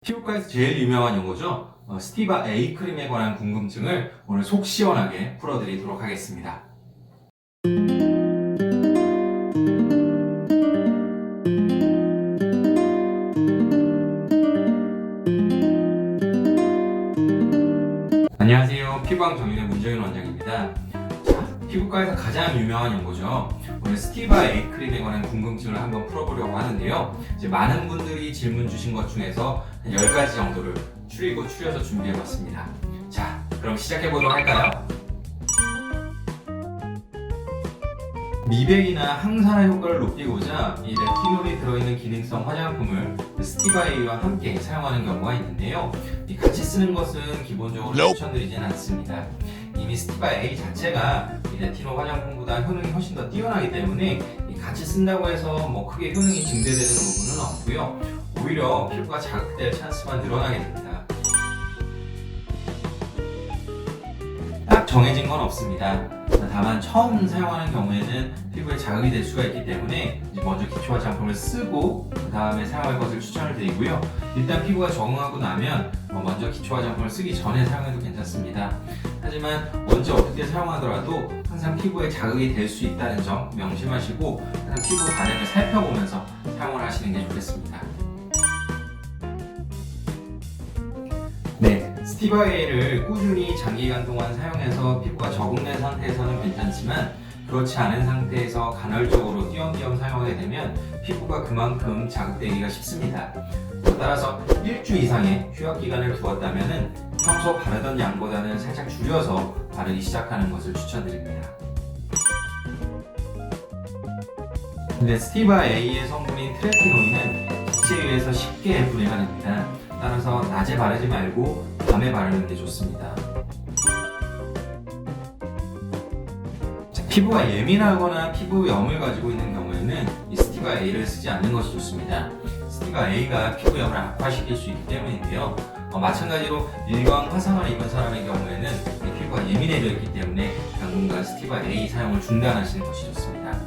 피부과에서 제일 유명한 용어죠. 스티바 A 크림에 관한 궁금증을 오늘 속 시원하게 풀어드리도록 하겠습니다. 안녕하세요. 피부왕 정윤의 문정윤 원장입니다. 자, 피부과에서 가장 유명한 용어죠. 오늘 스티바 A 크림에 관한 궁금증을 한번 풀어보려고 하는데요. 이제 많은 분들이 질문 주신 것 중에서 한 10가지 정도를 추려서 준비해봤습니다. 자, 그럼 시작해보도록 할까요? 미백이나 항산화 효과를 높이고자 이 레티놀이 들어있는 기능성 화장품을 스티바 A와 함께 사용하는 경우가 있는데요. 같이 쓰는 것은 기본적으로 추천드리진 않습니다. 이미 스티바 A 자체가 이 레티놀 화장품보다 효능이 훨씬 더 뛰어나기 때문에 같이 쓴다고 해서 크게 효능이 증대되는 부분은 없고요. 오히려 피부가 자극될 찬스만 늘어나게 됩니다. 딱 정해진 건 없습니다. 다만 처음 사용하는 경우에는 피부에 자극이 될 수가 있기 때문에 먼저 기초 화장품을 쓰고 그 다음에 사용할 것을 추천을 드리고요. 일단 피부가 적응하고 나면 먼저 기초 화장품을 쓰기 전에 사용해도 괜찮습니다. 하지만 언제 어떻게 사용하더라도 항상 피부에 자극이 될 수 있다는 점 명심하시고 항상 피부 반응을 살펴보면서 사용을 하시는 게 좋겠습니다. 네, 스티바 A를 꾸준히 장기간 동안 사용해서 피부가 적응된 상태에서는 괜찮지만 그렇지 않은 상태에서 간헐적으로 띄엄띄엄 사용하게 되면 피부가 그만큼 자극되기가 쉽습니다. 따라서 일주 이상의 휴학 기간을 두었다면 평소 바르던 양보다는 살짝 줄여서 바르기 시작하는 것을 추천드립니다. 근데 스티바 A의 성분인 트레티놀은 기체에 의해서 쉽게 분해가 됩니다. 따라서 낮에 바르지 말고 밤에 바르는 게 좋습니다. 피부가 예민하거나 피부염을 가지고 있는 경우에는 이 스티바 A를 쓰지 않는 것이 좋습니다. 스티바 A가 피부염을 악화시킬 수 있기 때문인데요. 마찬가지로 일광 화상을 입은 사람의 경우에는 피부가 예민해져 있기 때문에 당분간 스티바 A 사용을 중단하시는 것이 좋습니다.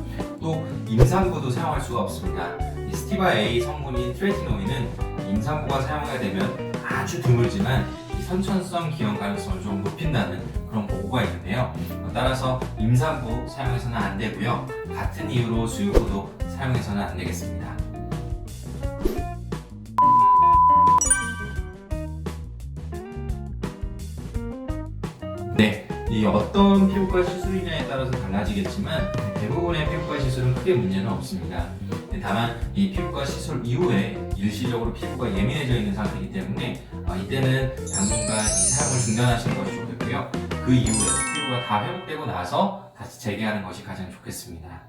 또 임산부도 사용할 수가 없습니다. 이 스티바 A 성분인 트레티노인은 임산부가 사용하게 되면 아주 드물지만 선천성 기형 가능성을 좀 높인다는 그런 보고가 있는데요. 따라서 임산부 사용해서는 안 되고요. 같은 이유로 수유부도 사용해서는 안 되겠습니다. 네, 이 어떤 피부과 시술이냐에 따라서 달라지겠지만 대부분의 피부과 시술은 크게 문제는 없습니다. 다만 이 피부과 시술 이후에 일시적으로 피부가 예민해져 있는 상태이기 때문에 이때는 당분간 이 사용을 중단하시는 것이 좋겠고요. 그 이후에 피부가 다 회복되고 나서 다시 재개하는 것이 가장 좋겠습니다.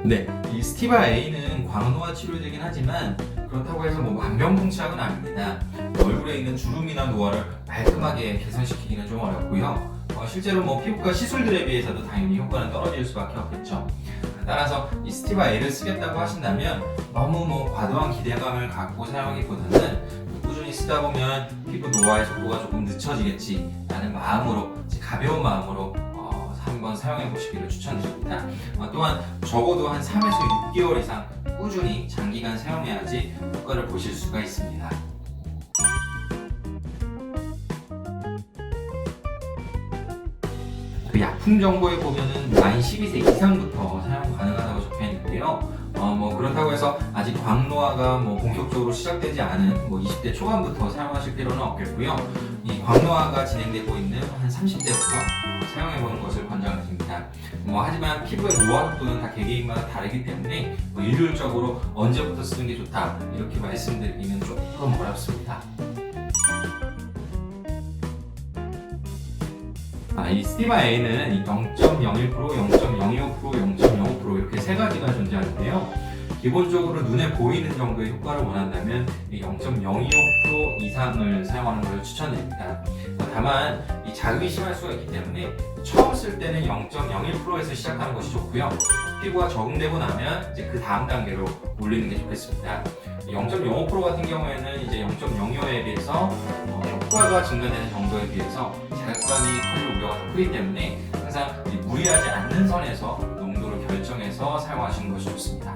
네, 이 스티바 A는 광노화 치료제긴 하지만 그렇다고 해서 만병통치약은 아닙니다. 얼굴에 있는 주름이나 노화를 깔끔하게 개선시키기는 좀 어렵고요. 실제로 피부과 시술들에 비해서도 당연히 효과는 떨어질 수밖에 없겠죠. 따라서 이 스티바 A를 쓰겠다고 하신다면 너무 과도한 기대감을 갖고 사용하기보다는 꾸준히 쓰다 보면 피부 노화의 속도가 조금 늦춰지겠지 라는 마음으로, 가벼운 마음으로 한번 사용해 보시기를 추천드립니다. 또한 적어도 한 3에서 6개월 이상 꾸준히 장기간 사용해야지 효과를 보실 수가 있습니다. 그 약품 정보에 보면은 만 12세 이상부터 사용 가능하다고 적혀 있는데요. 그렇다고 해서 아직 광노화가 본격적으로 시작되지 않은 20대 초반부터 사용하실 필요는 없겠고요. 이 광노화가 진행되고 있는 한 30대부터 사용해보는 것을 권장드립니다. 하지만 피부의 노화 속도는 다 개개인마다 다르기 때문에 일률적으로 언제부터 쓰는 게 좋다 이렇게 말씀드리기는 조금 어렵습니다. 이 스티바 A는 0.01%, 0.02% 0.05% 이렇게 세 가지가 존재하는데요. 기본적으로 눈에 보이는 정도의 효과를 원한다면 0.02% 이상을 사용하는 것을 추천드립니다. 다만 이 자극이 심할 수가 있기 때문에 처음 쓸 때는 0.01%에서 시작하는 것이 좋고요. 피부가 적응되고 나면 이제 그 다음 단계로 올리는 게 좋겠습니다. 0.05% 같은 경우에는 이제 0.02에 비해서 효과가 증가되는 정도에 비해서 자극감이 커질 우려가 더 크기 때문에 항상 무리하지 않는 선에서 농도를 결정해서 사용하시는 것이 좋습니다.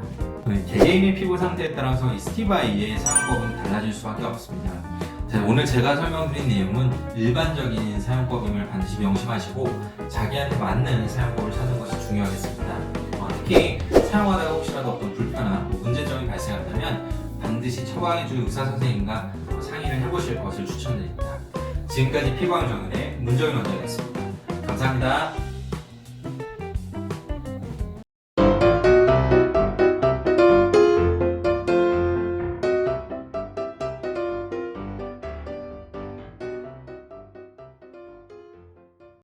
개개인의 피부 상태에 따라서 이 스티바이의 사용법은 달라질 수밖에 없습니다. 자, 오늘 제가 설명드린 내용은 일반적인 사용법임을 반드시 명심하시고 자기한테 맞는 사용법을 찾는 것이 중요하겠습니다. 특히 사용하다가 혹시라도 어떤 불편함, 문제점이 발생한다면 반드시 처방해줄 의사 선생님과 상의를 해보실 것을 추천드립니다. 지금까지 피부왕 정은의 문정인 원장이었습니다. 감사합니다.